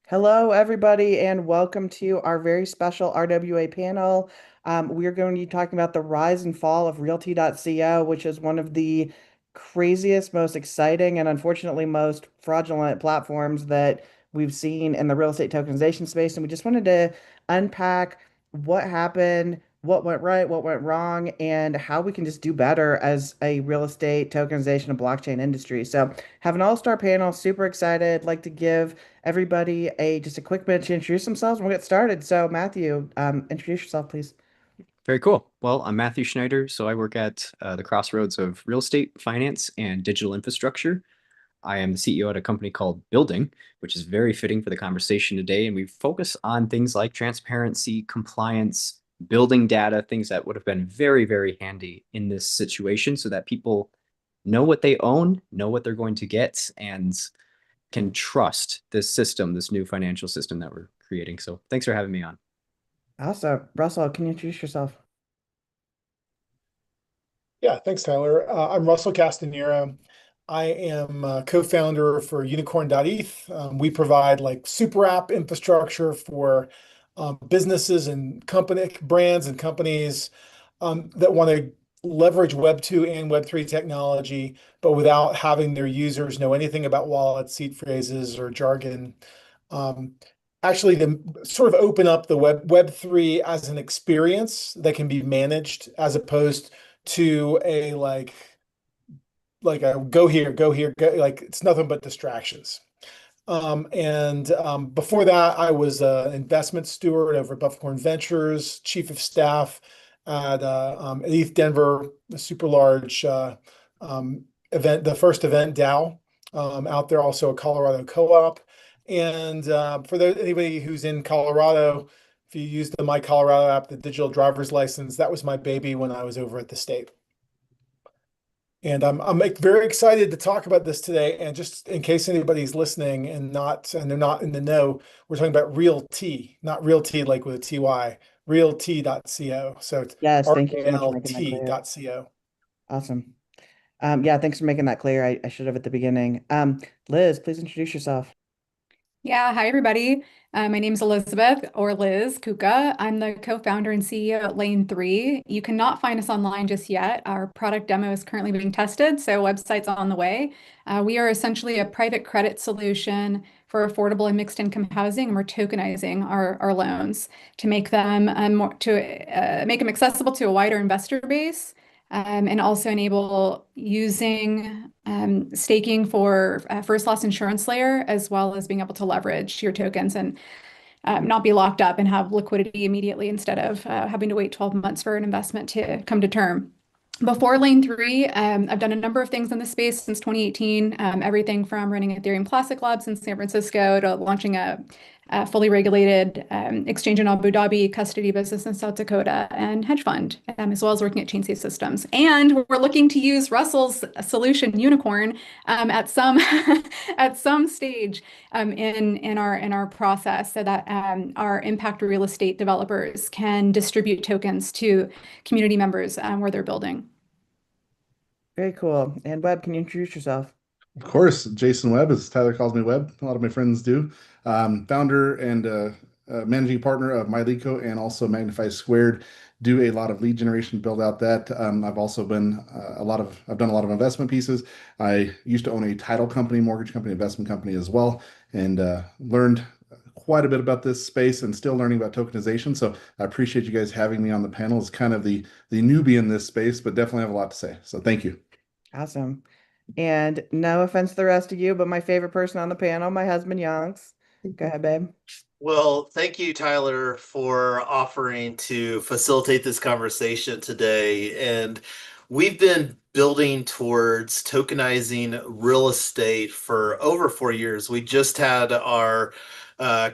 Hello, everybody, and welcome to our very special RWA panel. We're going to be talking about the rise and fall of RealT.co, which is one of the craziest, most exciting, and unfortunately most fraudulent platforms that we've seen in the real estate tokenization space. And we just wanted to unpack what happened, what went right, what went wrong, and how we can just do better as a real estate tokenization and blockchain industry. So, have an all-star panel, super excited, like to give everybody just a quick minute to introduce themselves and we'll get started. So Matthew, introduce yourself, please. Very cool. Well, I'm Matthew Schneider, so I work at the crossroads of real estate, finance, and digital infrastructure. I am the CEO at a company called Building, which is very fitting for the conversation today. And we focus on things like transparency, compliance, building data, things that would have been very, very handy in this situation so that people know what they own, know what they're going to get, and can trust this system, this new financial system that we're creating. So thanks for having me on. Also, Russell, can you introduce yourself? Yeah, thanks, Tyler. I'm Russell Castanera. I am co-founder for Unicorn.eth. We provide like super app infrastructure for businesses and company brands and companies that want to leverage Web 2 and Web 3 technology, but without having their users know anything about wallets, seed phrases, or jargon. Um, Actually, to sort of open up the Web 3 as an experience that can be managed as opposed to a like a go here, go here, go, like it's nothing but distractions. Before that, I was an investment steward over at Buffalo Ventures, chief of staff at ETH Denver, a super large event, the first event DAO out there, also a Colorado co-op. Anybody who's in Colorado, if you use the My Colorado app, the digital driver's license, that was my baby when I was over at the state. And I'm like very excited to talk about this today. And just in case anybody's listening and they're not in the know, we're talking about RealT, not RealT like with a TY, RealT.co. So it's Yes, thank you so much for making that clear. RealT.co. Awesome. Yeah, thanks for making that clear. I should have at the beginning. Liz, please introduce yourself. Yeah, hi everybody. My name is Elizabeth or Liz Kuka. I'm the co-founder and CEO at Lane 3. You cannot find us online just yet. Our product demo is currently being tested, so website's on the way. We are essentially a private credit solution for affordable and mixed income housing, and we're tokenizing our loans to make them make them accessible to a wider investor base. And also enable using staking for first loss insurance layer, as well as being able to leverage your tokens and not be locked up and have liquidity immediately instead of having to wait 12 months for an investment to come to term. Before Lane 3, I've done a number of things in this space since 2018, everything from running Ethereum Classic Labs in San Francisco to launching a fully regulated exchange in Abu Dhabi, custody business in South Dakota, and hedge fund, as well as working at ChainSafe Systems. And we're looking to use Russell's solution, Unicorn, at some at some stage in our process, so that our impact real estate developers can distribute tokens to community members where they're building. Very cool. And Webb, can you introduce yourself? Of course, Jason Webb, as Tyler calls me Webb. A lot of my friends do. Founder and managing partner of MyLeco and also Magnify Squared. Do a lot of lead generation, build out that. I've also been I've done a lot of investment pieces. I used to own a title company, mortgage company, investment company as well, and learned quite a bit about this space and still learning about tokenization. So I appreciate you guys having me on the panel as kind of the newbie in this space, but definitely have a lot to say. So thank you. Awesome. And no offense to the rest of you, but my favorite person on the panel, my husband, Yonks. Go ahead, babe. Well, thank you, Tyler, for offering to facilitate this conversation today. And we've been building towards tokenizing real estate for over 4 years. We just had our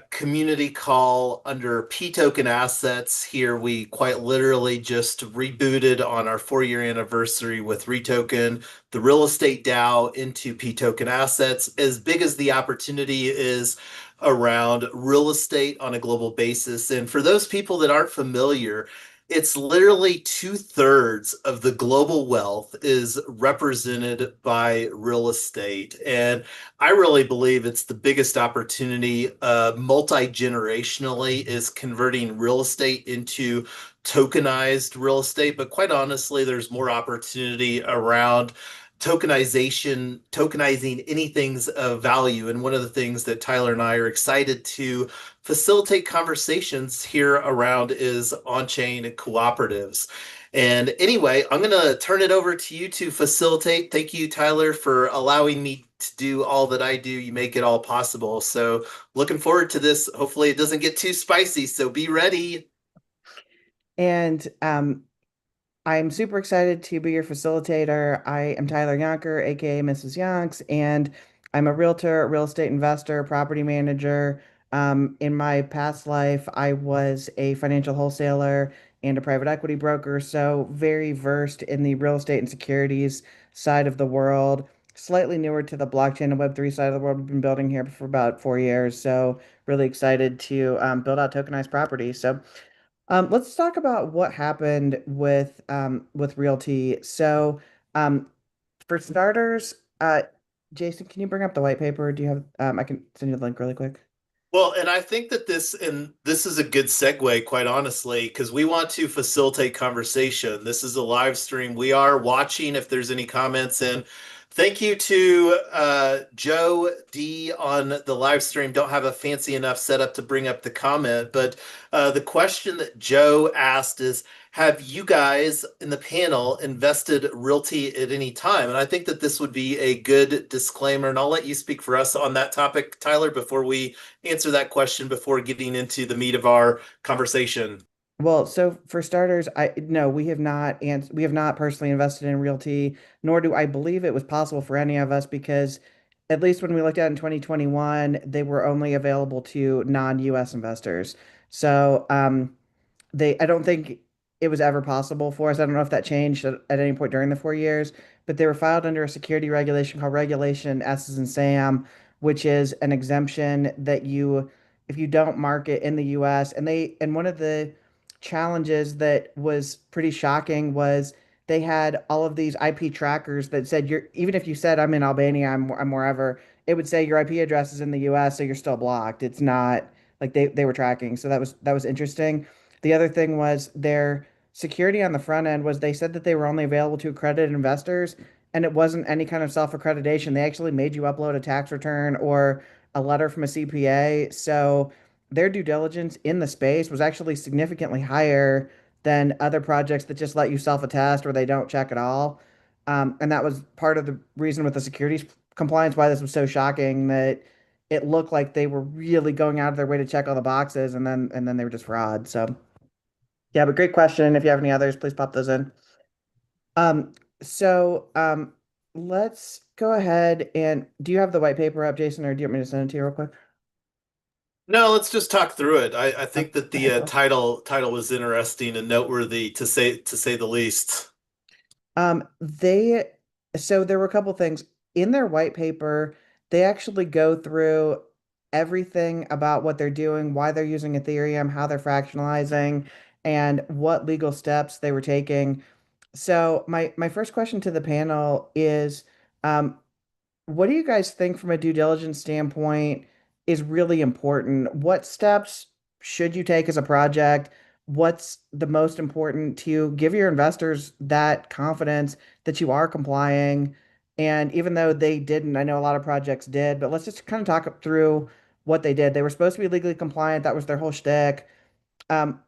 community call under P token assets here. We quite literally just rebooted on our 4-year anniversary with Retoken, the real estate DAO, into P token assets. As big as the opportunity is around real estate on a global basis. And for those people that aren't familiar, It's literally 2/3 of the global wealth is represented by real estate. And I really believe it's the biggest opportunity multi-generationally is converting real estate into tokenized real estate. But quite honestly, there's more opportunity around tokenizing anything's of value. And one of the things that Tyler and I are excited to facilitate conversations here around is on-chain cooperatives. And anyway, I'm going to turn it over to you to facilitate. Thank you, Tyler, for allowing me to do all that I do. You make it all possible. So looking forward to this. Hopefully it doesn't get too spicy, so be ready. And I'm super excited to be your facilitator. I am Tyler Yonker, aka Mrs. Yonks, and I'm a realtor, a real estate investor, property manager. In my past life, I was a financial wholesaler and a private equity broker, so very versed in the real estate and securities side of the world. Slightly newer to the blockchain and Web3 side of the world. We've been building here for about 4 years, so really excited to build out tokenized property. So let's talk about what happened with RealT. So, um, for starters, Jason, can you bring up the white paper? Do you have I can send you the link really quick. Well, and I think that this is a good segue, quite honestly, because we want to facilitate conversation. This is a live stream. We are watching if there's any comments in. Thank you to Joe D on the live stream. Don't have a fancy enough setup to bring up the comment, but the question that Joe asked is, have you guys in the panel invested RealT at any time? And I think that this would be a good disclaimer, and I'll let you speak for us on that topic, Tyler, before we answer that question before getting into the meat of our conversation. Well, so for starters, I no, we have not, and we have not personally invested in RealT, nor do I believe it was possible for any of us because at least when we looked at it in 2021, they were only available to non-US investors. So, I don't think it was ever possible for us. I don't know if that changed at any point during the 4 years, but they were filed under a security regulation called Regulation S as in Sam, which is an exemption that if you don't market in the US, and one of the challenges that was pretty shocking was they had all of these IP trackers that said even if you said I'm in Albania, I'm wherever, it would say your IP address is in the US, so you're still blocked. It's not like they were tracking. So that was interesting. The other thing was their security on the front end was they said that they were only available to accredited investors, and it wasn't any kind of self-accreditation. They actually made you upload a tax return or a letter from a CPA. So their due diligence in the space was actually significantly higher than other projects that just let you self-attest or they don't check at all. And that was part of the reason with the securities compliance why this was so shocking that it looked like they were really going out of their way to check all the boxes and then they were just fraud. So yeah, but great question. If you have any others, please pop those in. Um, so let's go ahead and do you have the white paper up, Jason, or do you want me to send it to you real quick? No, let's just talk through it. I Oh, think that okay, the cool. title was interesting and noteworthy to say the least. They so there were a couple things in their white paper. They actually go through everything about what they're doing, why they're using Ethereum, how they're fractionalizing, and what legal steps they were taking. So my first question to the panel is, um, what do you guys think from a due diligence standpoint is really important? What steps should you take as a project? What's the most important to give your investors that confidence that you are complying? And even though they didn't, I know a lot of projects did, but let's just kind of talk through what they did. They were supposed to be legally compliant. That was their whole shtick. Um,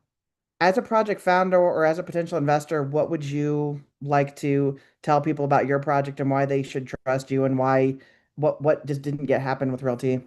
as a project founder or as a potential investor, what would you like to tell people about your project and why they should trust you and why what just didn't get happen with RealT?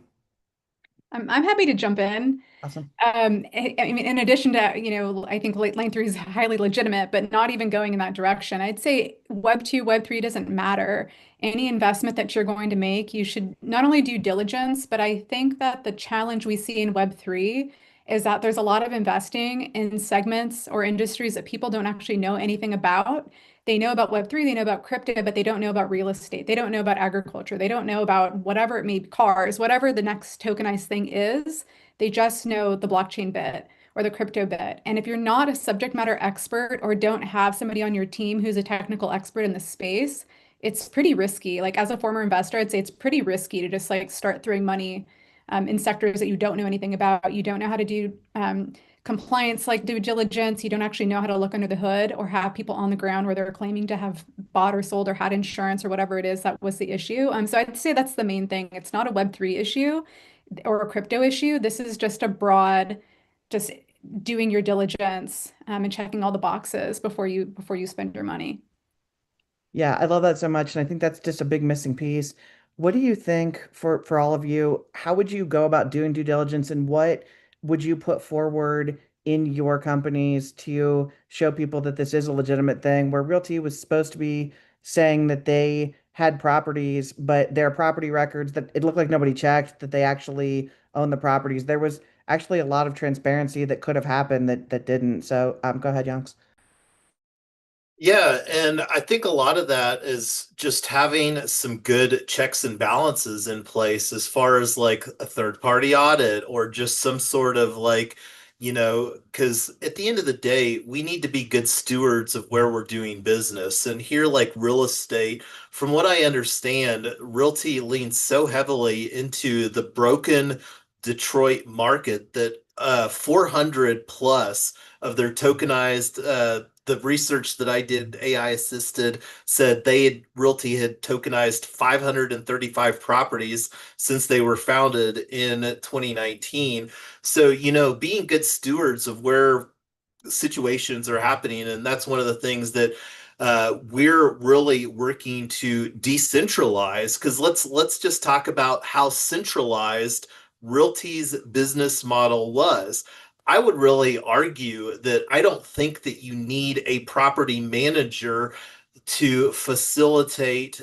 I'm happy to jump in. Awesome. I mean, in addition to, I think lane three is highly legitimate, but not even going in that direction. I'd say Web 2, Web 3 doesn't matter. Any investment that you're going to make, you should not only do diligence, but I think that the challenge we see in Web 3 is that there's a lot of investing in segments or industries that people don't actually know anything about. They know about Web 3, they know about crypto, but they don't know about real estate. They don't know about agriculture. They don't know about whatever it may be, cars, whatever the next tokenized thing is. They just know the blockchain bit or the crypto bit. And if you're not a subject matter expert or don't have somebody on your team who's a technical expert in the space, it's pretty risky. Like as a former investor, I'd say it's pretty risky to just like start throwing money in sectors that you don't know anything about. You don't know how to do compliance like due diligence. You don't actually know how to look under the hood or have people on the ground where they're claiming to have bought or sold or had insurance or whatever it is that was the issue. So I'd say that's the main thing. It's not a Web3 issue or a crypto issue. This is just a broad, just doing your diligence and checking all the boxes before you spend your money. Yeah, I love that so much, and I think that's just a big missing piece. What do you think for all of you? How would you go about doing due diligence, and what would you put forward in your companies to show people that this is a legitimate thing? Where RealT was supposed to be saying that they had properties, but their property records that it looked like nobody checked that they actually own the properties. There was actually a lot of transparency that could have happened that didn't. So, go ahead, Yonks. Yeah, and I think a lot of that is just having some good checks and balances in place as far as like a third party audit or just some sort of like, because at the end of the day, we need to be good stewards of where we're doing business. And here, like real estate, from what I understand, RealT leans so heavily into the broken Detroit market that 400 plus of their tokenized the research that I did, AI assisted, said RealT had tokenized 535 properties since they were founded in 2019. So, being good stewards of where situations are happening, and that's one of the things that we're really working to decentralize. Because let's just talk about how centralized RealT's business model was. I would really argue that I don't think that you need a property manager to facilitate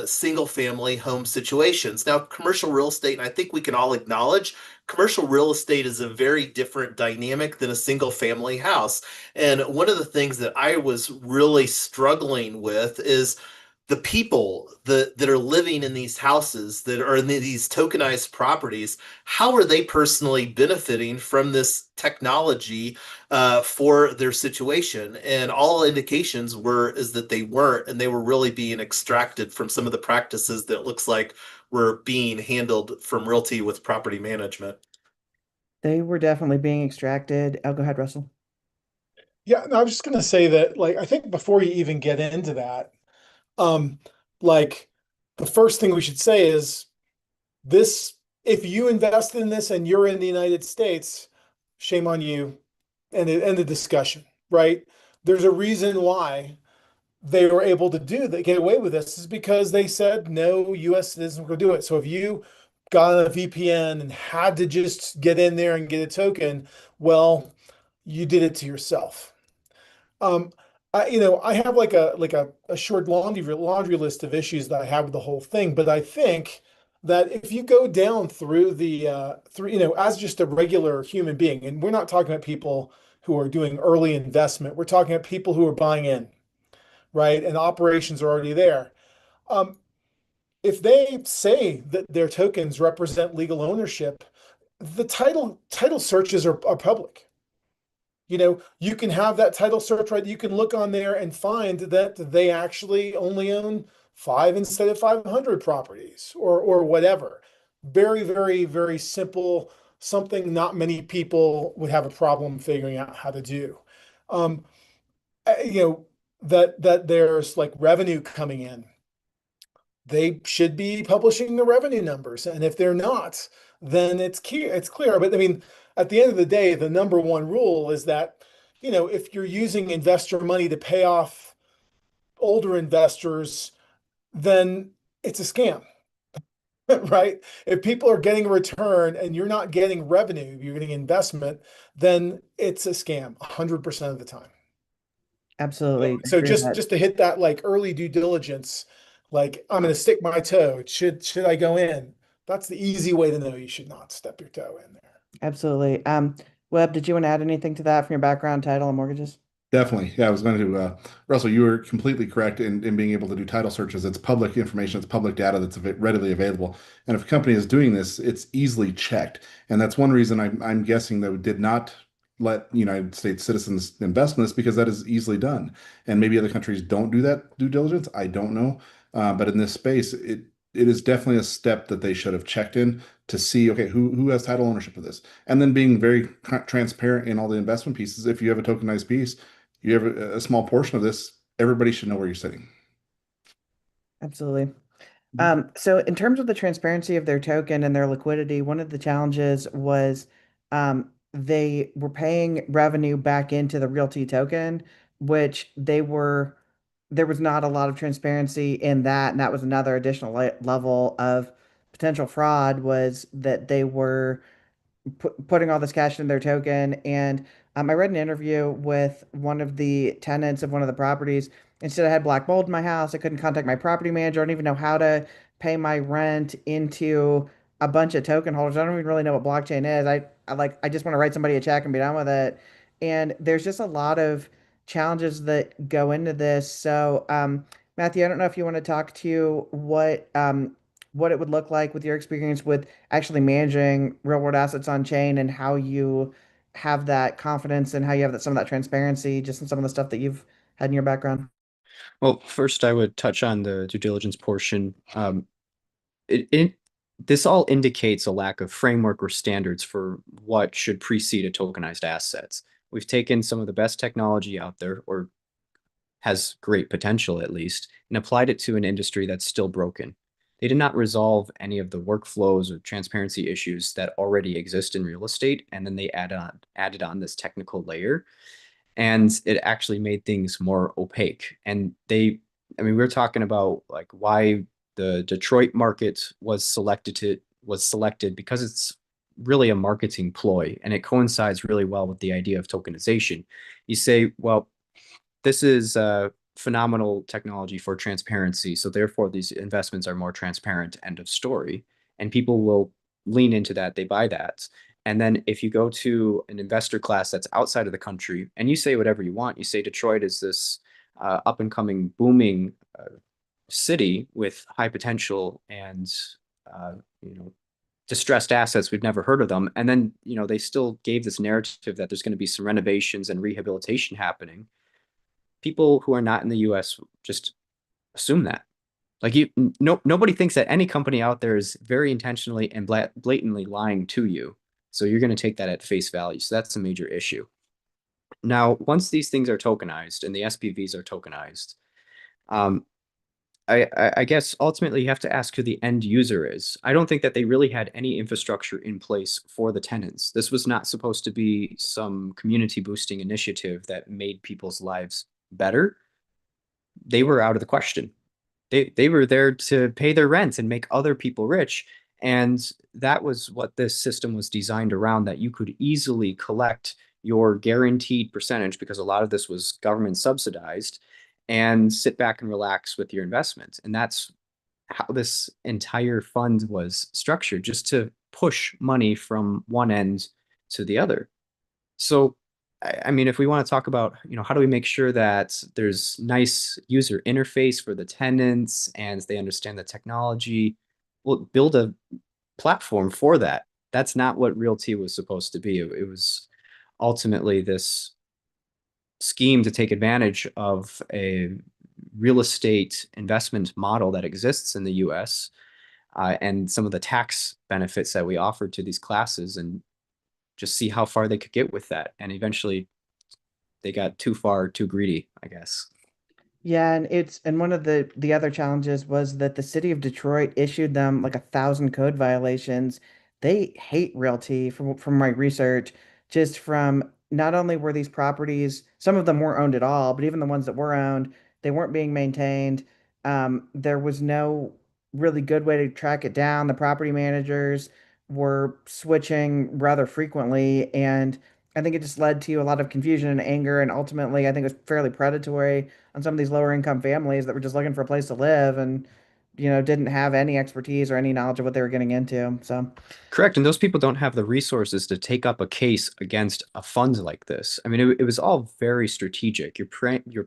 single family home situations. Now, commercial real estate, and I think we can all acknowledge commercial real estate is a very different dynamic than a single family house. And one of the things that I was really struggling with is the people that are living in these houses that are in these tokenized properties. How are they personally benefiting from this technology for their situation? And all indications is that they weren't, and they were really being extracted from some of the practices that looks like were being handled from RealT with property management. They were definitely being extracted. Oh, go ahead, Russell. Yeah, no, I was just gonna say that, like, I think before you even get into that, um, like the first thing we should say is this, if you invest in this and you're in the United States, shame on you, and end the discussion, right? There's a reason why they were able to get away with this is because they said no US citizens will do it. So if you got on a VPN and had to just get in there and get a token, well, you did it to yourself. Um, I have like a short laundry list of issues that I have with the whole thing, but I think that if you go down through as just a regular human being, and we're not talking about people who are doing early investment, we're talking about people who are buying in, right? And operations are already there. Um, if they say that their tokens represent legal ownership, the title searches are public. You can have that title search, right? You can look on there and find that they actually only own 5 instead of 500 properties or whatever. Very, very, very simple, something not many people would have a problem figuring out how to do. Um, you know, that there's like revenue coming in. They should be publishing the revenue numbers. And if they're not, then it's clear. But I mean, at the end of the day, the number one rule is that, if you're using investor money to pay off older investors, then it's a scam, right? If people are getting a return and you're not getting revenue, you're getting investment, then it's a scam 100% of the time. Absolutely. I So agree with that. just to hit that like early due diligence, like I'm going to stick my toe. Should I go in? That's the easy way to know you should not step your toe in there. Absolutely. Webb, did you want to add anything to that from your background, title, and mortgages? Definitely. Yeah, I was going to, Russell, you were completely correct in being able to do title searches. It's public information, it's public data that's readily available. And if a company is doing this, it's easily checked. And that's one reason I'm guessing that did not let United States citizens invest in this because that is easily done. And maybe other countries don't do that due diligence. I don't know. But in this space, it is definitely a step that they should have checked in to see, okay, who has title ownership of this? And then being very transparent in all the investment pieces. If you have a tokenized piece, you have a small portion of this, everybody should know where you're sitting. Absolutely. So in terms of the transparency of their token and their liquidity, one of the challenges was they were paying revenue back into the RealT token, which there was not a lot of transparency in that, and that was another additional level of potential fraud was that they were putting all this cash in their token. And I read an interview with one of the tenants of one of the properties. Instead, I had black mold in my house. I couldn't contact my property manager. I don't even know how to pay my rent into a bunch of token holders. I don't even really know what blockchain is. I just want to write somebody a check and be done with it. And there's just a lot of challenges that go into this. So, Matthew, I don't know if you want to talk to what it would look like with your experience with actually managing real world assets on chain and how you have that confidence and how you have some of that transparency just in some of the stuff that you've had in your background. Well, first I would touch on the due diligence portion. It this all indicates a lack of framework or standards for what should precede a tokenized assets. We've taken some of the best technology out there, or has great potential at least, and applied it to an industry that's still broken. They did not resolve any of the workflows or transparency issues that already exist in real estate, and then they added on this technical layer, and it actually made things more opaque. And I mean, we were talking about like why the Detroit market was selected because it's really a marketing ploy, and it coincides really well with the idea of tokenization. You say, well, this is phenomenal technology for transparency, so therefore these investments are more transparent, end of story. And people will lean into that, they buy that. And then if you go to an investor class that's outside of the country and you say whatever you want, you say Detroit is this up and coming booming city with high potential and distressed assets, we've never heard of them. And then they still gave this narrative that there's going to be some renovations and rehabilitation happening. People who are not in the US just assume that. Like nobody thinks that any company out there is very intentionally and blatantly lying to you. So you're going to take that at face value. So that's a major issue. Now, once these things are tokenized and the SPVs are tokenized, I guess ultimately you have to ask who the end user is. I don't think that they really had any infrastructure in place for the tenants. This was not supposed to be some community boosting initiative that made people's lives better. They were out of the question. They were there to pay their rent and make other people rich. And that was what this system was designed around, that you could easily collect your guaranteed percentage, because a lot of this was government subsidized, and sit back and relax with your investment. And that's how this entire fund was structured, just to push money from one end to the other. So, I mean, if we want to talk about, how do we make sure that there's nice user interface for the tenants and they understand the technology, well, build a platform for that. That's not what RealT was supposed to be. It was ultimately this scheme to take advantage of a real estate investment model that exists in the US, and some of the tax benefits that we offered to these classes, and just see how far they could get with that. And eventually they got too far, too greedy, I guess. Yeah, and one of the other challenges was that the city of Detroit issued them like 1,000 code violations. They hate RealT from my research, just from not only were these properties, some of them weren't owned at all, but even the ones that were owned, they weren't being maintained. There was no really good way to track it down. The property managers were switching rather frequently, and I think it just led to a lot of confusion and anger, and ultimately, I think it was fairly predatory on some of these lower income families that were just looking for a place to live and didn't have any expertise or any knowledge of what they were getting into. So correct. And those people don't have the resources to take up a case against a fund like this. I mean, it was all very strategic. You're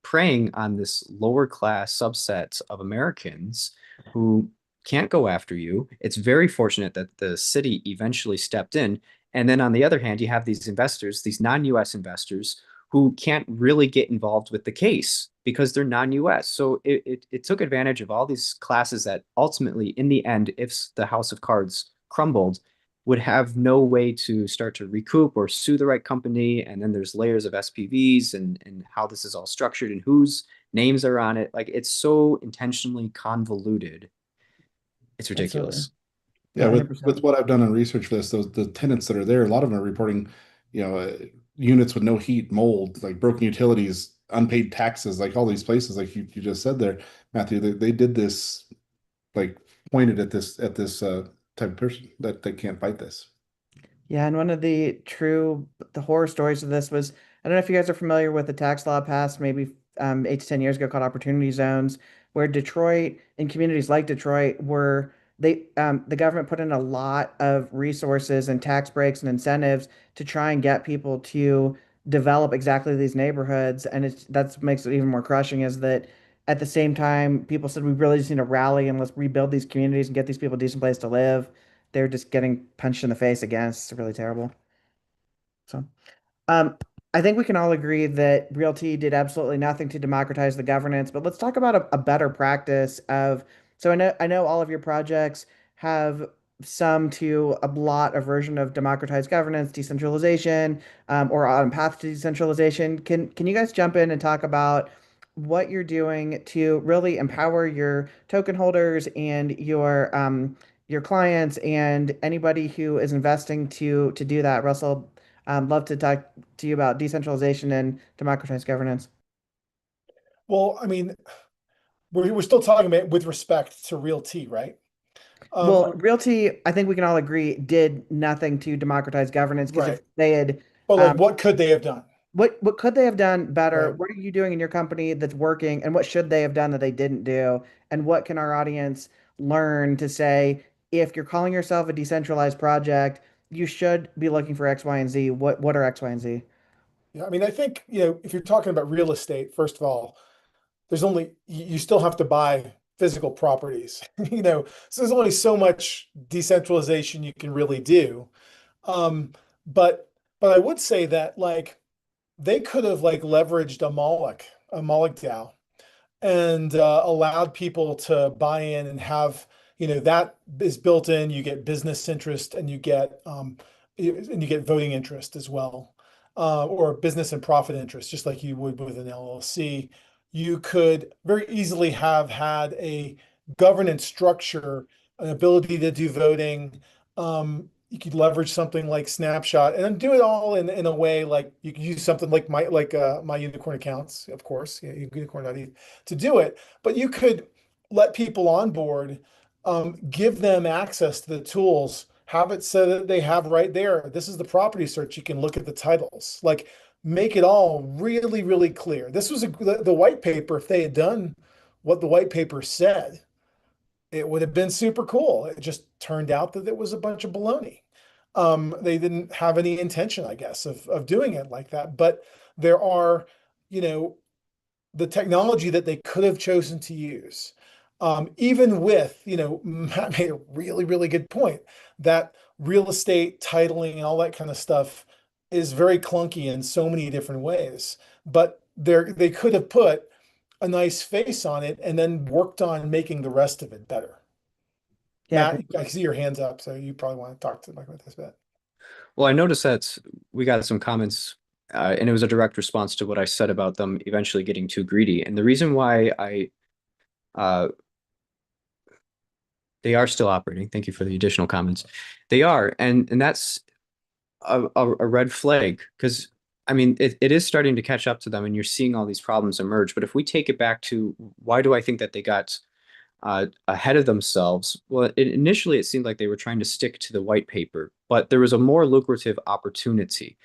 preying on this lower class subset of Americans who can't go after you. It's very fortunate that the city eventually stepped in And then on the other hand, you have these investors, these non-US investors, who can't really get involved with the case because they're non-US. So it took advantage of all these classes that ultimately, in the end, if the house of cards crumbled, would have no way to start to recoup or sue the right company. And then there's layers of SPVs and how this is all structured and whose names are on it. Like, it's so intentionally convoluted. It's Absolutely. ridiculous. Yeah, with 100%. what I've done in research for this, those the tenants that are there, a lot of them are reporting, units with no heat, mold, like broken utilities, unpaid taxes, like all these places, like you just said there, Matthew. They did this like pointed at this type of person that they can't fight this. Yeah, and one of the horror stories of this was, I don't know if you guys are familiar with the tax law passed maybe 8 to 10 years ago called Opportunity Zones, where Detroit and communities like Detroit were the government put in a lot of resources and tax breaks and incentives to try and get people to develop exactly these neighborhoods, and that's makes it even more crushing is that at the same time people said we really just need to rally and let's rebuild these communities and get these people a decent place to live. They're just getting punched in the face again. It's really terrible. So, um, I think we can all agree that RealT did absolutely nothing to democratize the governance, but let's talk about a better practice of. So I know all of your projects have some to a lot a version of democratized governance, decentralization, or on path to decentralization. Can you guys jump in and talk about what you're doing to really empower your token holders and your clients and anybody who is investing to do that? Russell, love to talk to you about decentralization and democratized governance. Well, I mean, we're still talking about with respect to RealT, right? Well, RealT, I think we can all agree, did nothing to democratize governance because if Right. they had, But like, um, what could they have done? what could they have done better? Right. What are you doing in your company that's working, and what should they have done that they didn't do? And what can our audience learn to say, if you're calling yourself a decentralized project, you should be looking for X, Y, and Z. What are X, Y, and Z? Yeah. I mean, I think, if you're talking about real estate, first of all, you still have to buy physical properties, so there's only so much decentralization you can really do. Um, but but I would say that like they could have like leveraged a Moloch DAO and allowed people to buy in and have, that is built in. You get business interest and you get voting interest as well, or business and profit interest, just like you would with an LLC. You could very easily have had a governance structure, an ability to do voting. You could leverage something like Snapshot and then do it all in a way like you could use something like my unicorn accounts, of course, unicorn.eth to do it, but you could let people on board, give them access to the tools, have it so that they have right there. This is the property search. You can look at the titles, like make it all really, really clear. This was the white paper. If they had done what the white paper said, it would have been super cool. It just turned out that it was a bunch of baloney. They didn't have any intention, I guess, of doing it like that. But there are, you know, the technology that they could have chosen to use. Even with, Matt made a really, really good point that real estate titling and all that kind of stuff is very clunky in so many different ways. But they could have put a nice face on it and then worked on making the rest of it better. Yeah, Matt, I see your hands up, so you probably want to talk to Mike about this bit. Well, I noticed that we got some comments, and it was a direct response to what I said about them eventually getting too greedy. And the reason why uh, they are still operating. Thank you for the additional comments. They are, and that's a red flag because I mean it is starting to catch up to them, and you're seeing all these problems emerge. But if we take it back to why do I think that they got ahead of themselves? Well, initially it seemed like they were trying to stick to the white paper, but there was a more lucrative opportunity.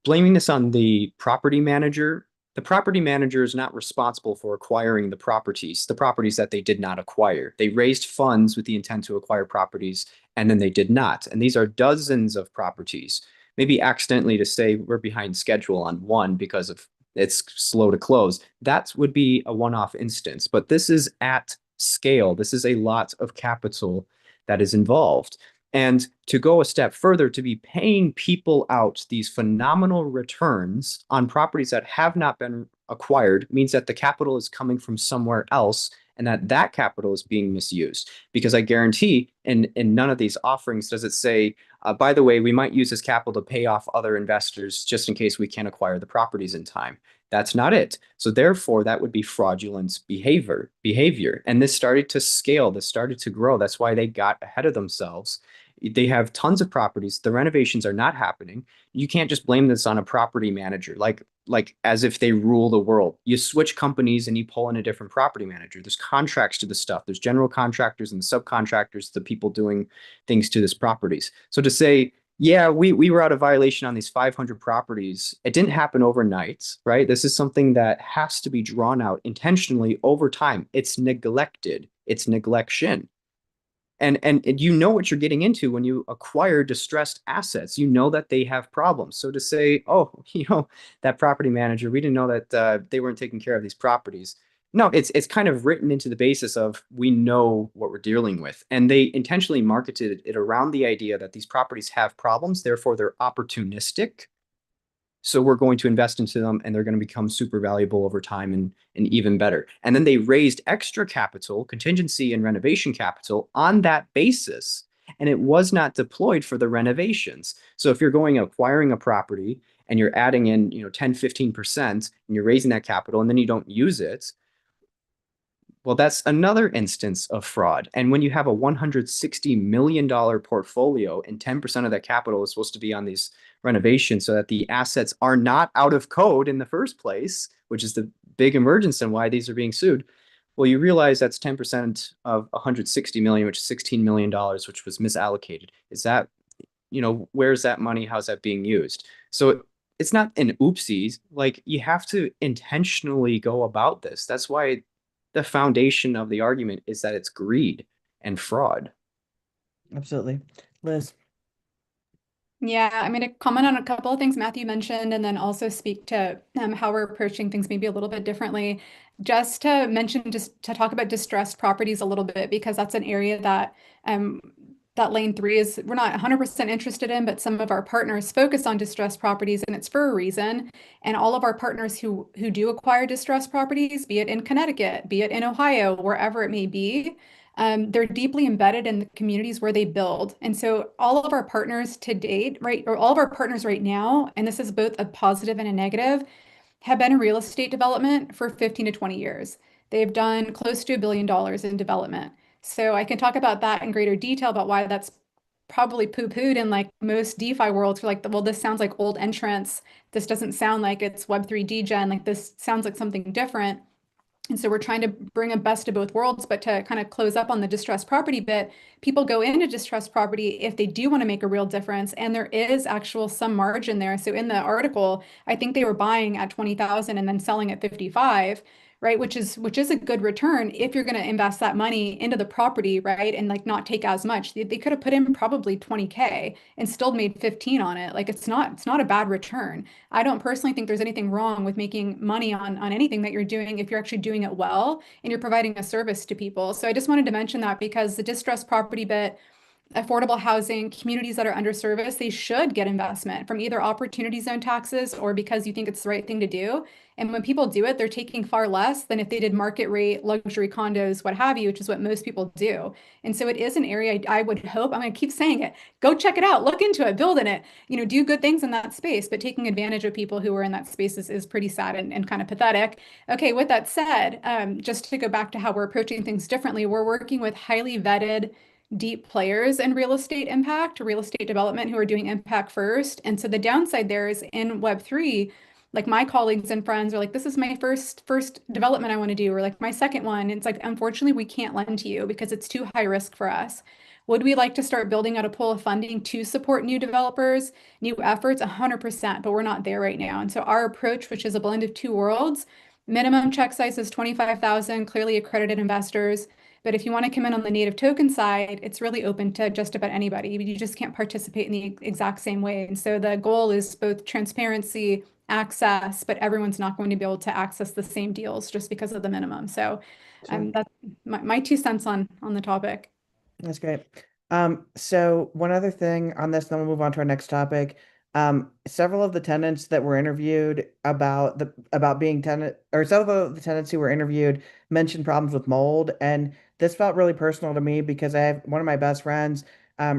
Blaming this on the property manager is not responsible for acquiring the properties that they did not acquire. They raised funds with the intent to acquire properties, and then they did not. And these are dozens of properties, maybe accidentally to say we're behind schedule on one because of it's slow to close. That would be a one-off instance, but this is at scale. This is a lot of capital that is involved. And to go a step further, to be paying people out these phenomenal returns on properties that have not been acquired means that the capital is coming from somewhere else and that capital is being misused. Because I guarantee in none of these offerings does it say, by the way, we might use this capital to pay off other investors just in case we can't acquire the properties in time. That's not it. So therefore, that would be fraudulent behavior. And this started to scale. This started to grow. That's why they got ahead of themselves. They have tons of properties. The renovations are not happening. You can't just blame this on a property manager, like as if they rule the world. You switch companies and you pull in a different property manager. There's contracts to the stuff. There's general contractors and subcontractors, the people doing things to this properties. So to say, yeah, we were out of violation on these 500 properties. It didn't happen overnight, right? This is something that has to be drawn out intentionally over time. It's neglected. It's neglection. And you know what you're getting into when you acquire distressed assets. You know that they have problems. So to say, oh, that property manager, we didn't know that they weren't taking care of these properties. No, it's kind of written into the basis of we know what we're dealing with. And they intentionally marketed it around the idea that these properties have problems, therefore they're opportunistic. So we're going to invest into them and they're going to become super valuable over time and even better. And then they raised extra capital, contingency and renovation capital on that basis. And it was not deployed for the renovations. So if you're acquiring a property and you're adding in, 10, 15% and you're raising that capital and then you don't use it, well, that's another instance of fraud. And when you have a $160 million portfolio and 10% of that capital is supposed to be on these renovations so that the assets are not out of code in the first place, which is the big emergence and why these are being sued. Well, you realize that's 10% of 160 million, which is $16 million, which was misallocated. Is that, where's that money? How's that being used? So it's not an oopsies. Like, you have to intentionally go about this. That's why the foundation of the argument is that it's greed and fraud. Absolutely. Liz. Yeah, I'm going to comment on a couple of things Matthew mentioned and then also speak to how we're approaching things maybe a little bit differently. Just to talk about distressed properties a little bit, because that's an area that that lane 3 is we're not 100% interested in, but some of our partners focus on distressed properties and it's for a reason. And all of our partners who do acquire distressed properties, be it in Connecticut, be it in Ohio, wherever it may be, they're deeply embedded in the communities where they build. And so all of our partners to date, right, or all of our partners right now, and this is both a positive and a negative, have been in real estate development for 15 to 20 years. They've done close to $1 billion in development. So I can talk about that in greater detail about why that's probably poo-pooed in like most DeFi worlds. We're like, well, this sounds like old entrants. This doesn't sound like it's Web3 degen. Like this sounds like something different. And so we're trying to bring a best of both worlds, but to kind of close up on the distressed property bit, people go into distressed property if they do want to make a real difference. And there is actual some margin there. So in the article, I think they were buying at 20,000 and then selling at 55, right? Which is a good return if you're going to invest that money into the property, right? And like not take as much. They could have put in probably 20K and still made 15 on it. Like it's not a bad return. I don't personally think there's anything wrong with making money on anything that you're doing if you're actually doing it well and you're providing a service to people. So I just wanted to mention that because the distressed property bit, affordable housing, communities that are underserviced, they should get investment from either opportunity zone taxes or because you think it's the right thing to do. And when people do it, they're taking far less than if they did market rate, luxury condos, what have you, which is what most people do. And so it is an area I would hope, I'm going to keep saying it, go check it out, look into it, build in it, do good things in that space. But taking advantage of people who are in that space is pretty sad and kind of pathetic. Okay, with that said, just to go back to how we're approaching things differently, we're working with highly vetted, deep players in real estate impact, real estate development who are doing impact first. And so the downside there is in Web3, like my colleagues and friends are like, this is my first development I want to do, or like my second one. It's like, unfortunately, we can't lend to you because it's too high risk for us. Would we like to start building out a pool of funding to support new developers, new efforts? 100%, but we're not there right now. And so our approach, which is a blend of two worlds, minimum check size is 25,000, clearly accredited investors. But if you want to come in on the native token side, it's really open to just about anybody. You just can't participate in the exact same way. And so the goal is both transparency, access, but everyone's not going to be able to access the same deals just because of the minimum. So that's my 2 cents on the topic. That's great. So one other thing on this, then we'll move on to our next topic. Several of the tenants that were interviewed about being tenant, or several of the tenants who were interviewed mentioned problems with mold, and this felt really personal to me because I have one of my best friends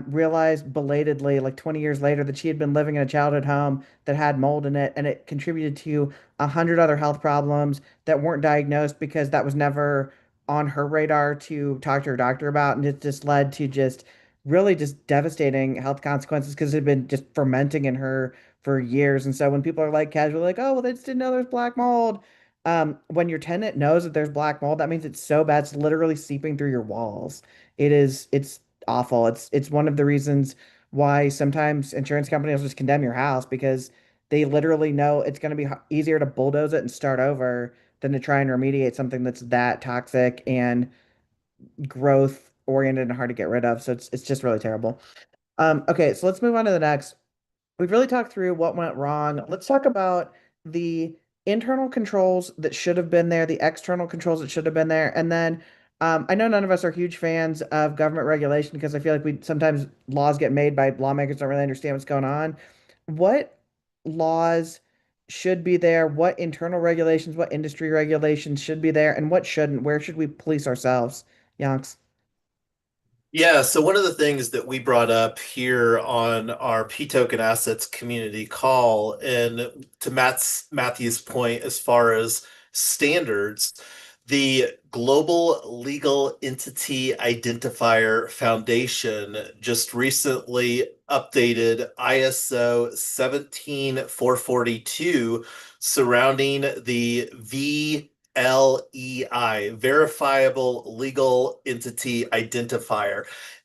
realized belatedly, like 20 years later, that she had been living in a childhood home that had mold in it, and it contributed to 100 other health problems that weren't diagnosed because that was never on her radar to talk to her doctor about, and it just led to just really just devastating health consequences because it had been just fermenting in her for years. And so when people are like casually like, oh, well, they just didn't know there's black mold. When your tenant knows that there's black mold, that means it's so bad it's literally seeping through your walls. It's awful. It's one of the reasons why sometimes insurance companies will just condemn your house because they literally know it's going to be easier to bulldoze it and start over than to try and remediate something that's that toxic and growth oriented and hard to get rid of. So it's just really terrible. Okay, so let's move on to the next. We've really talked through what went wrong. Let's talk about the internal controls that should have been there, the external controls that should have been there, and then I know none of us are huge fans of government regulation because I feel like we sometimes laws get made by lawmakers don't really understand what's going on. What laws should be there? What internal regulations, what industry regulations should be there, and what shouldn't? Where should we police ourselves, Yonks? Yeah, so one of the things that we brought up here on our P token assets community call, and to Matthew's point, as far as standards, the Global Legal Entity Identifier Foundation just recently updated ISO 17442 surrounding the VLEI, Verifiable Legal Entity Identifier.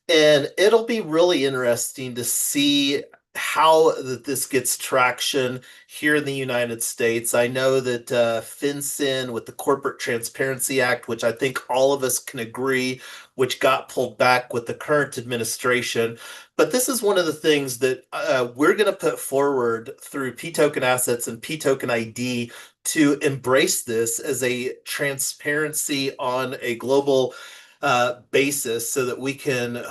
And it'll be really interesting to see how this gets traction here in the United States. I know that FinCEN with the Corporate Transparency Act, which I think all of us can agree, which got pulled back with the current administration. But this is one of the things that we're going to put forward through P token assets and P token ID to embrace this as a transparency on a global basis so that we can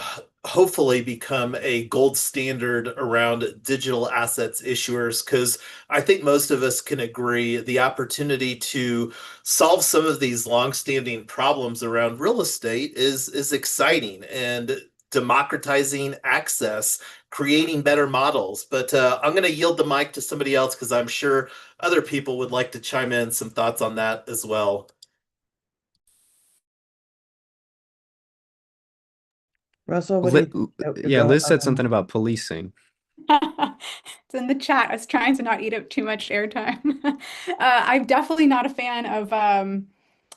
hopefully become a gold standard around digital assets issuers. Because I think most of us can agree the opportunity to solve some of these longstanding problems around real estate is exciting and democratizing access, creating better models. But I'm going to yield the mic to somebody else because I'm sure other people would like to chime in some thoughts on that as well. Russell, what do you think? Oh, Yeah, go Liz said something about policing. It's in the chat. I was trying to not eat up too much airtime. I'm definitely not a fan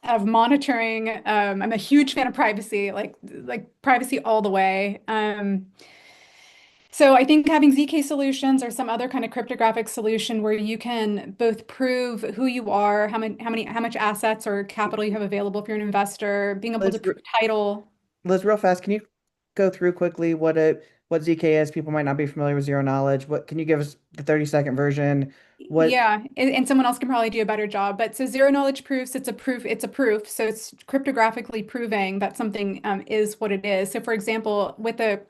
of monitoring. I'm a huge fan of privacy, like privacy all the way. So I think having ZK solutions or some other kind of cryptographic solution where you can both prove who you are, how much assets or capital you have available if you're an investor, being able to Liz, prove title. Liz, real fast, can you go through quickly what ZK is? People might not be familiar with zero knowledge. What can you give us the 30-second version? What Yeah, and someone else can probably do a better job. But so zero knowledge proofs, it's a proof, it's a proof. So it's cryptographically proving that something is what it is. So for example, with a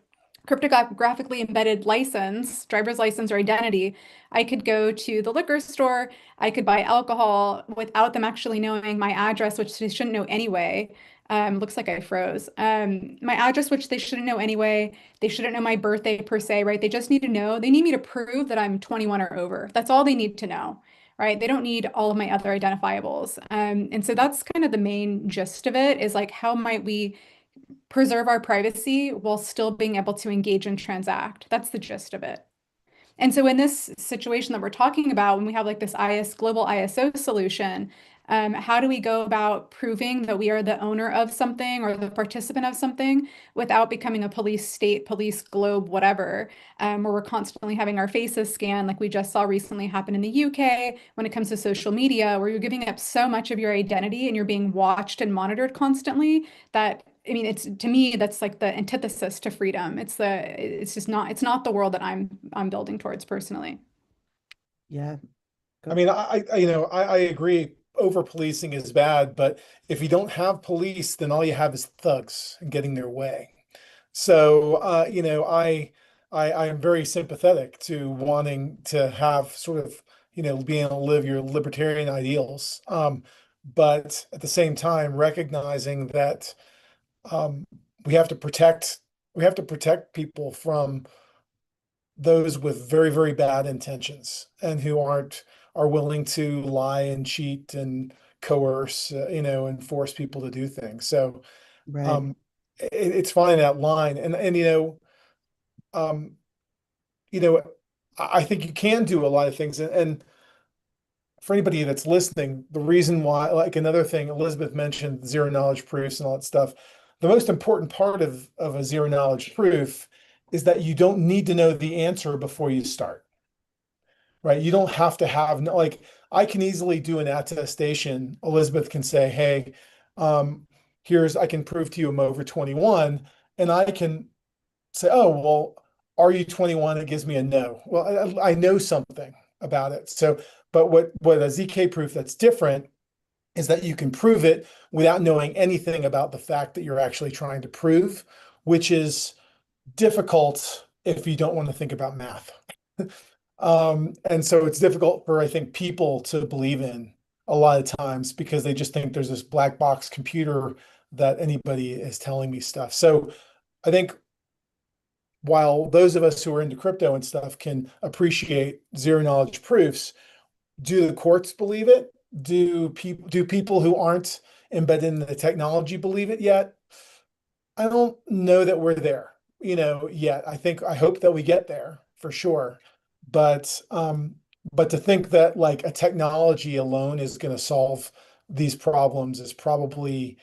cryptographically embedded license, driver's license or identity, I could go to the liquor store, I could buy alcohol without them actually knowing my address, which they shouldn't know anyway. Looks like I froze. My address, which they shouldn't know anyway. They shouldn't know my birthday per se, right? They just need to know, they need me to prove that I'm 21 or over. That's all they need to know, right? They don't need all of my other identifiables. And so that's kind of the main gist of it is like, how might we preserve our privacy while still being able to engage and transact? That's the gist of it. And so in this situation that we're talking about, when we have like this global ISO solution, how do we go about proving that we are the owner of something or the participant of something without becoming a police state, police globe, whatever, where we're constantly having our faces scanned, like we just saw recently happen in the UK when it comes to social media, where you're giving up so much of your identity and you're being watched and monitored constantly that I mean, it's to me that's like the antithesis to freedom. It's not the world that I'm building towards personally. yeah, I go. mean, I agree. Over policing is bad, but if you don't have police, then all you have is thugs and getting their way. So, I am very sympathetic to wanting to have sort of, being able to live your libertarian ideals. But at the same time, recognizing that um, we have to protect we have to protect people from those with very, very bad intentions and who are willing to lie and cheat and coerce, and force people to do things. So Right. um, it's finding that line, and um, you know, I think you can do a lot of things, and for anybody that's listening, the reason why, like another thing, Elizabeth mentioned zero knowledge proofs and all that stuff. The most important part of a zero knowledge proof is that you don't need to know the answer before you start, right? You don't have to have, like, I can easily do an attestation. Elizabeth can say, hey, um, I can prove to you I'm over 21. And I can say, oh, well, are you 21? It gives me a no. Well, I know something about it. So, but what a ZK proof that's different is that you can prove it without knowing anything about the fact that you're actually trying to prove, which is difficult if you don't want to think about math. And so it's difficult for, I think, people to believe in a lot of times because they just think there's this black box computer that anybody is telling me stuff. So I think while those of us who are into crypto and stuff can appreciate zero knowledge proofs, do the courts believe it? Do people who aren't embedded in the technology believe it yet? I don't know that we're there, yet. I hope that we get there for sure. But but to think that like a technology alone is going to solve these problems is probably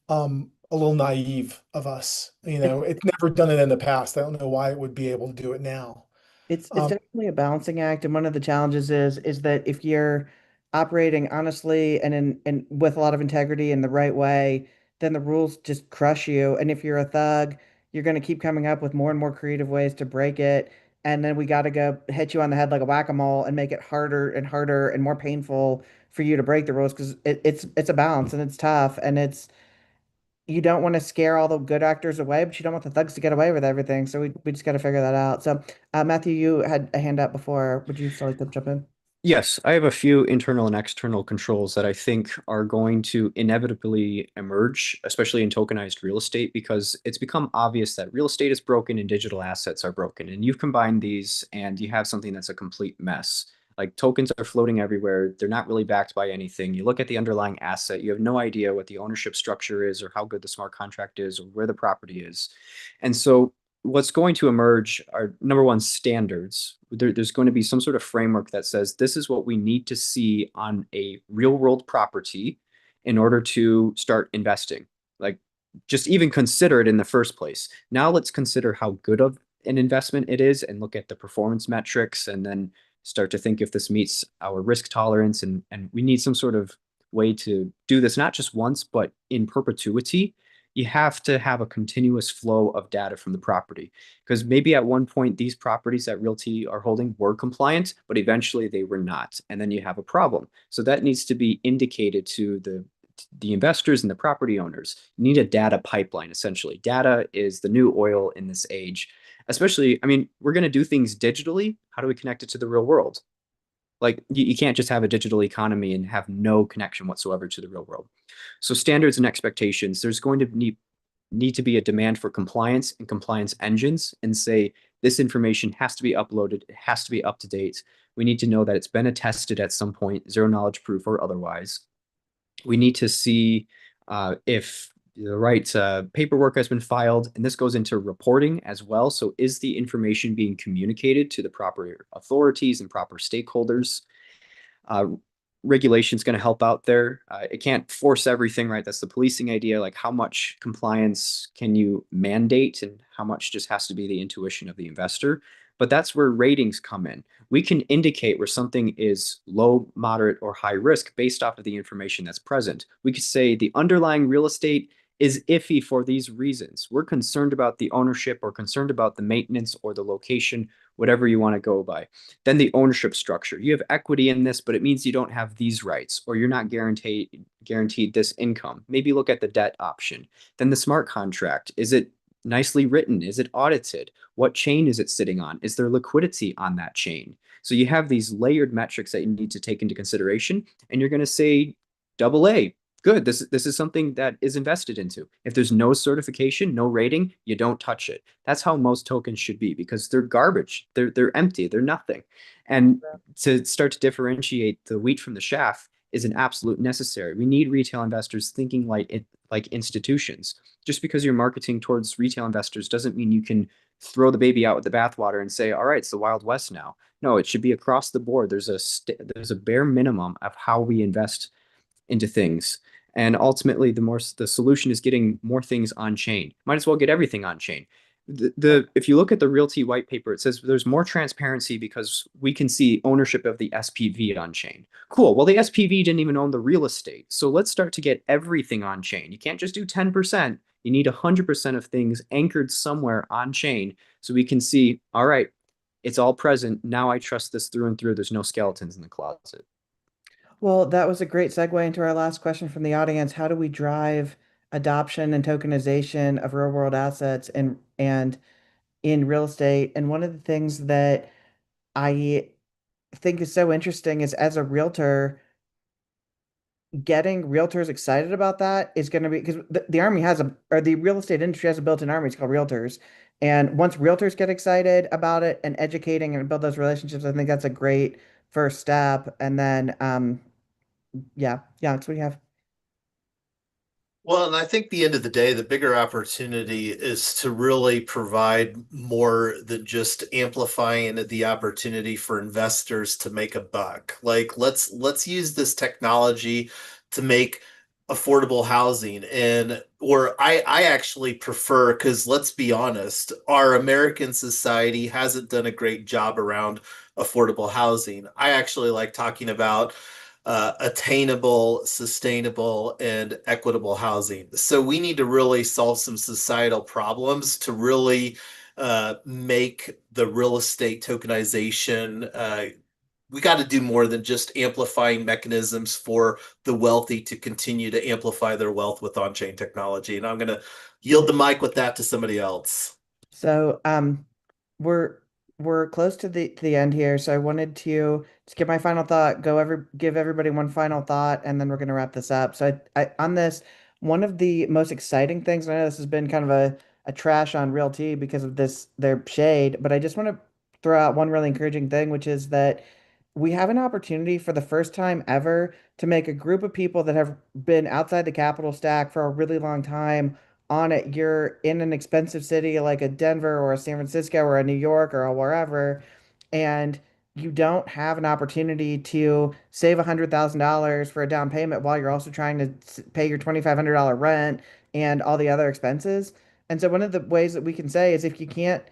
a little naive of us. It's never done it in the past. I don't know why it would be able to do it now. It's Um, definitely a balancing act, and one of the challenges is that if you're operating honestly and with a lot of integrity in the right way, then the rules just crush you. And if you're a thug, you're going to keep coming up with more and more creative ways to break it. And then we got to go hit you on the head like a whack-a-mole and make it harder and harder and more painful for you to break the rules because it's a balance and it's tough and it's you don't want to scare all the good actors away, but you don't want the thugs to get away with everything. So we just got to figure that out. So, Matthew, you had a hand up before. Would you still like to jump in? Yes, I have a few internal and external controls that I think are going to inevitably emerge, especially in tokenized real estate, because it's become obvious that real estate is broken and digital assets are broken. And you've combined these and you have something that's a complete mess. Like tokens are floating everywhere. They're not really backed by anything. You look at the underlying asset, you have no idea what the ownership structure is or how good the smart contract is or where the property is. And so what's going to emerge are number one, standards. There's going to be some sort of framework that says this is what we need to see on a real world property in order to start investing. Like just even consider it in the first place. Now let's consider how good of an investment it is and look at the performance metrics and then start to think if this meets our risk tolerance. And we need some sort of way to do this, not just once, but in perpetuity. You have to have a continuous flow of data from the property because maybe at one point these properties that RealT are holding were compliant, but eventually they were not. And then you have a problem. So that needs to be indicated to the investors and the property owners. You need a data pipeline, essentially. Data is the new oil in this age. Especially, I mean, we're going to do things digitally. How do we connect it to the real world? Like you can't just have a digital economy and have no connection whatsoever to the real world. So standards and expectations, there's going to need to be a demand for compliance and compliance engines and say this information has to be uploaded, it has to be up to date. We need to know that it's been attested at some point, zero knowledge proof or otherwise. We need to see if the right paperwork has been filed, and this goes into reporting as well. So is the information being communicated to the proper authorities and proper stakeholders? Uh, regulation is going to help out there. It can't force everything, right? That's the policing idea. Like how much compliance can you mandate and how much just has to be the intuition of the investor. But that's where ratings come in. We can indicate where something is low, moderate, or high risk based off of the information that's present. We could say the underlying real estate is iffy for these reasons. We're concerned about the ownership or concerned about the maintenance or the location, whatever you want to go by. Then the ownership structure. You have equity in this, but it means you don't have these rights or you're not guaranteed this income. Maybe look at the debt option. Then the smart contract. Is it nicely written? Is it audited? What chain is it sitting on? Is there liquidity on that chain? So you have these layered metrics that you need to take into consideration, and you're going to say double A. Good. This is something that is invested into. If there's no certification, no rating, you don't touch it. That's how most tokens should be, because they're garbage. They're empty. They're nothing. And to start to differentiate the wheat from the chaff is an absolute necessary. We need retail investors thinking like institutions. Just because you're marketing towards retail investors doesn't mean you can throw the baby out with the bathwater and say, all right, it's the Wild West now. No, it should be across the board. There's a bare minimum of how we invest into things. And ultimately, the solution is getting more things on chain. Might as well get everything on chain. If you look at the RealT white paper, it says there's more transparency because we can see ownership of the SPV on chain. Cool. Well, the SPV didn't even own the real estate. So let's start to get everything on chain. You can't just do 10%. You need 100% of things anchored somewhere on chain so we can see, all right, it's all present. Now I trust this through and through. There's no skeletons in the closet. Well, that was a great segue into our last question from the audience. How do we drive adoption and tokenization of real world assets and in real estate? And one of the things that I think is so interesting is as a realtor, getting realtors excited about that is going to be because the army has or the real estate industry has a built-in army. It's called realtors. And once realtors get excited about it and educating and build those relationships, I think that's a great first step. And then, yeah, that's what you have. Well, and I think the end of the day, the bigger opportunity is to really provide more than just amplifying the opportunity for investors to make a buck. Like let's use this technology to make affordable housing and or I actually prefer, because let's be honest, our American society hasn't done a great job around affordable housing. I actually like talking about attainable, sustainable, and equitable housing. So we need to really solve some societal problems to really make the real estate tokenization. We got to do more than just amplifying mechanisms for the wealthy to continue to amplify their wealth with on-chain technology. And I'm going to yield the mic with that to somebody else. So we're we're close to the end here, so I wanted to just give my final thought, give everybody one final thought, and then we're gonna wrap this up. So on this, one of the most exciting things, and I know this has been kind of a trash on RealT because of this their shade, but I just want to throw out one really encouraging thing, which is that we have an opportunity for the first time ever to make a group of people that have been outside the capital stack for a really long time on it. You're in an expensive city like a Denver or a San Francisco or a New York or a wherever, and you don't have an opportunity to save $100,000 for a down payment while you're also trying to pay your $2,500 rent and all the other expenses. And so one of the ways that we can say is if you can't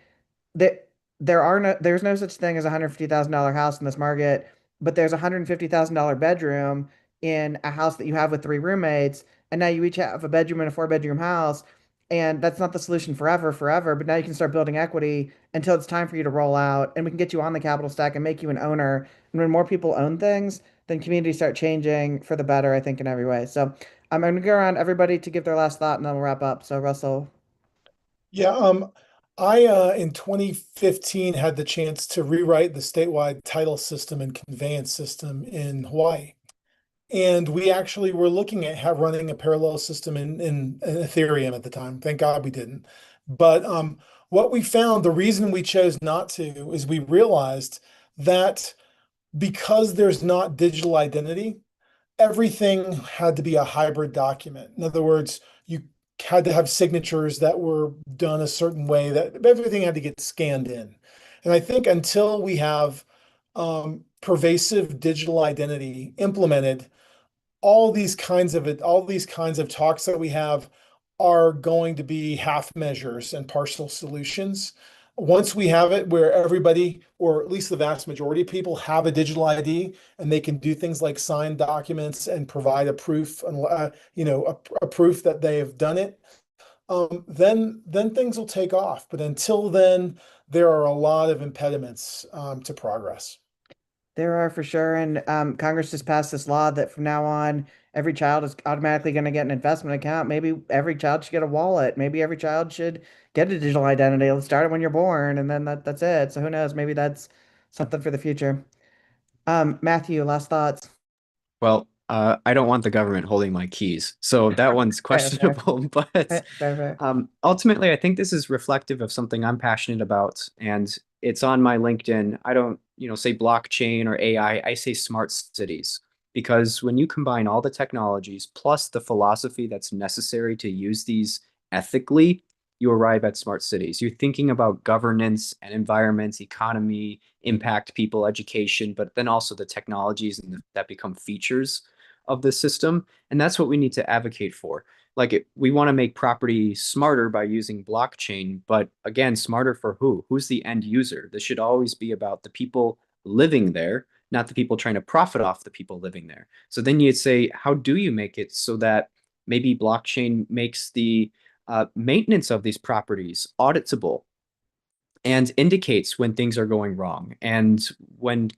there there's no such thing as a $150,000 house in this market, but there's a $150,000 bedroom in a house that you have with three roommates, and now you each have a bedroom in a four-bedroom house, and that's not the solution forever, but now you can start building equity until it's time for you to roll out, and we can get you on the capital stack and make you an owner. And when more people own things, then communities start changing for the better, I think, in every way. So I'm going to go around everybody to give their last thought, and then we'll wrap up. So Russell. Yeah, I in 2015 had the chance to rewrite the statewide title system and conveyance system in Hawaii. And we actually were looking at running a parallel system in Ethereum at the time. Thank God we didn't. But what we found, the reason we chose not to, is we realized that because there's not digital identity, everything had to be a hybrid document. In other words, you had to have signatures that were done a certain way, that everything had to get scanned in. And I think until we have pervasive digital identity implemented, all these kinds of talks that we have are going to be half measures and partial solutions. Once we have it where everybody, or at least the vast majority of people, have a digital ID and they can do things like sign documents and provide a proof, a proof that they have done it, then things will take off. But until then, there are a lot of impediments to progress. There are for sure. And Congress just passed this law that from now on, every child is automatically going to get an investment account. Maybe every child should get a wallet. Maybe every child should get a digital identity. Let's start it when you're born, and then that's it. So who knows? Maybe that's something for the future. Matthew, last thoughts. Well, I don't want the government holding my keys, so that one's Fair, fair, questionable. But fair, fair. ultimately, I think this is reflective of something I'm passionate about, and it's on my LinkedIn. I don't, say blockchain or AI. I say smart cities because when you combine all the technologies plus the philosophy that's necessary to use these ethically, you arrive at smart cities. You're thinking about governance and environments, economy, impact people, education, but then also the technologies that become features of the system. And that's what we need to advocate for. We want to make property smarter by using blockchain, but again, smarter for who? Who's the end user? This should always be about the people living there, not the people trying to profit off the people living there. So then you'd say, how do you make it so that maybe blockchain makes the maintenance of these properties auditable and indicates when things are going wrong and when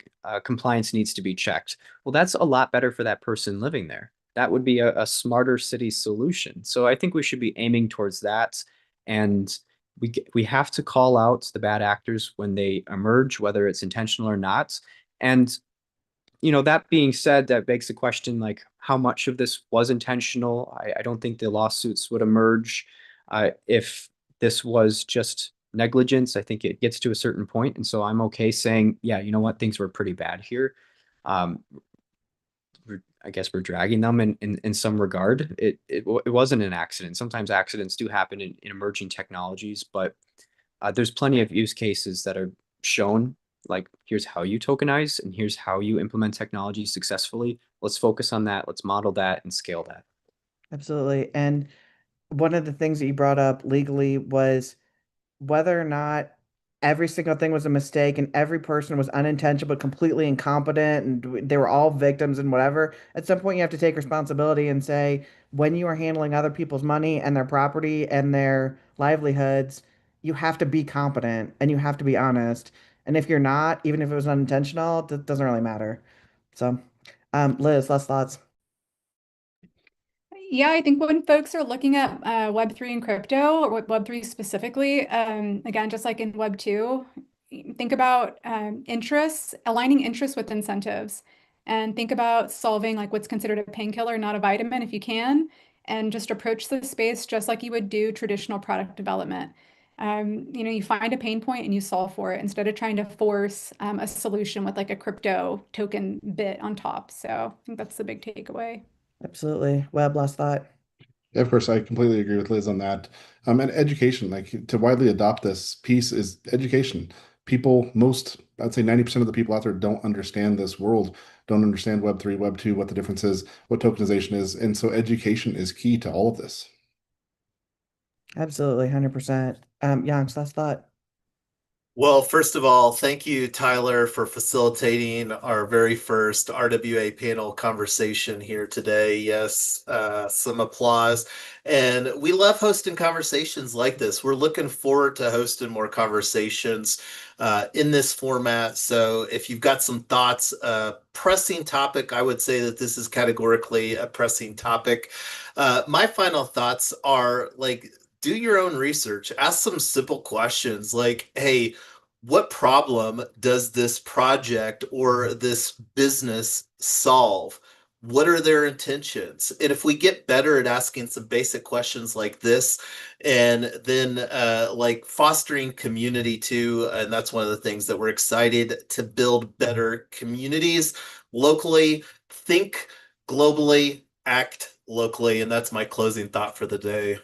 compliance needs to be checked? Well, that's a lot better for that person living there. That would be a smarter city solution. So I think we should be aiming towards that. And we have to call out the bad actors when they emerge, whether it's intentional or not. And that being said, that begs the question, like, how much of this was intentional? I don't think the lawsuits would emerge if this was just negligence. I think it gets to a certain point, and so I'm okay saying, yeah, you know what, things were pretty bad here. I guess we're dragging them in some regard. It wasn't an accident. Sometimes accidents do happen in emerging technologies, but there's plenty of use cases that are shown, like, here's how you tokenize and here's how you implement technology successfully. Let's focus on that. Let's model that and scale that. Absolutely. And one of the things that you brought up legally was whether or not every single thing was a mistake and every person was unintentional but completely incompetent and they were all victims and whatever. At some point, you have to take responsibility and say, when you are handling other people's money and their property and their livelihoods, you have to be competent and you have to be honest. And if you're not, even if it was unintentional, that doesn't really matter. So, Liz, last thoughts. Yeah, I think when folks are looking at Web3 and crypto, or Web3 specifically, again, just like in Web2, think about aligning interests with incentives, and think about solving like what's considered a painkiller, not a vitamin, if you can, and just approach the space just like you would do traditional product development. You find a pain point and you solve for it instead of trying to force a solution with like a crypto token bit on top. So I think that's the big takeaway. Absolutely. Webb, last thought. Yeah, of course, I completely agree with Liz on that. And education, like to widely adopt this piece is education. I'd say 90% of the people out there don't understand this world, don't understand Web3, Web2, what the difference is, what tokenization is. And so education is key to all of this. Absolutely, 100%. Yance, last thought. Well, first of all, thank you, Tyler, for facilitating our very first RWA panel conversation here today. Yes, some applause. And we love hosting conversations like this. We're looking forward to hosting more conversations in this format. So if you've got some thoughts, pressing topic, I would say that this is categorically a pressing topic. My final thoughts are like, do your own research. Ask some simple questions like, hey, what problem does this project or this business solve? What are their intentions? And if we get better at asking some basic questions like this, and then like fostering community too, and that's one of the things that we're excited to build better communities locally, think globally, act locally. And that's my closing thought for the day.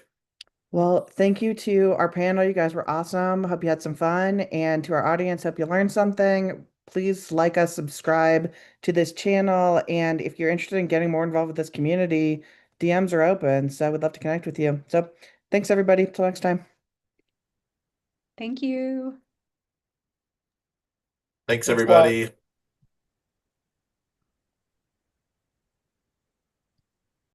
Well, thank you to our panel. You guys were awesome. Hope you had some fun. And to our audience, hope you learned something. Please like us, subscribe to this channel. And if you're interested in getting more involved with this community, DMs are open. So I would love to connect with you. So thanks, everybody. Till next time. Thank you. Thanks, Thanks a lot. everybody.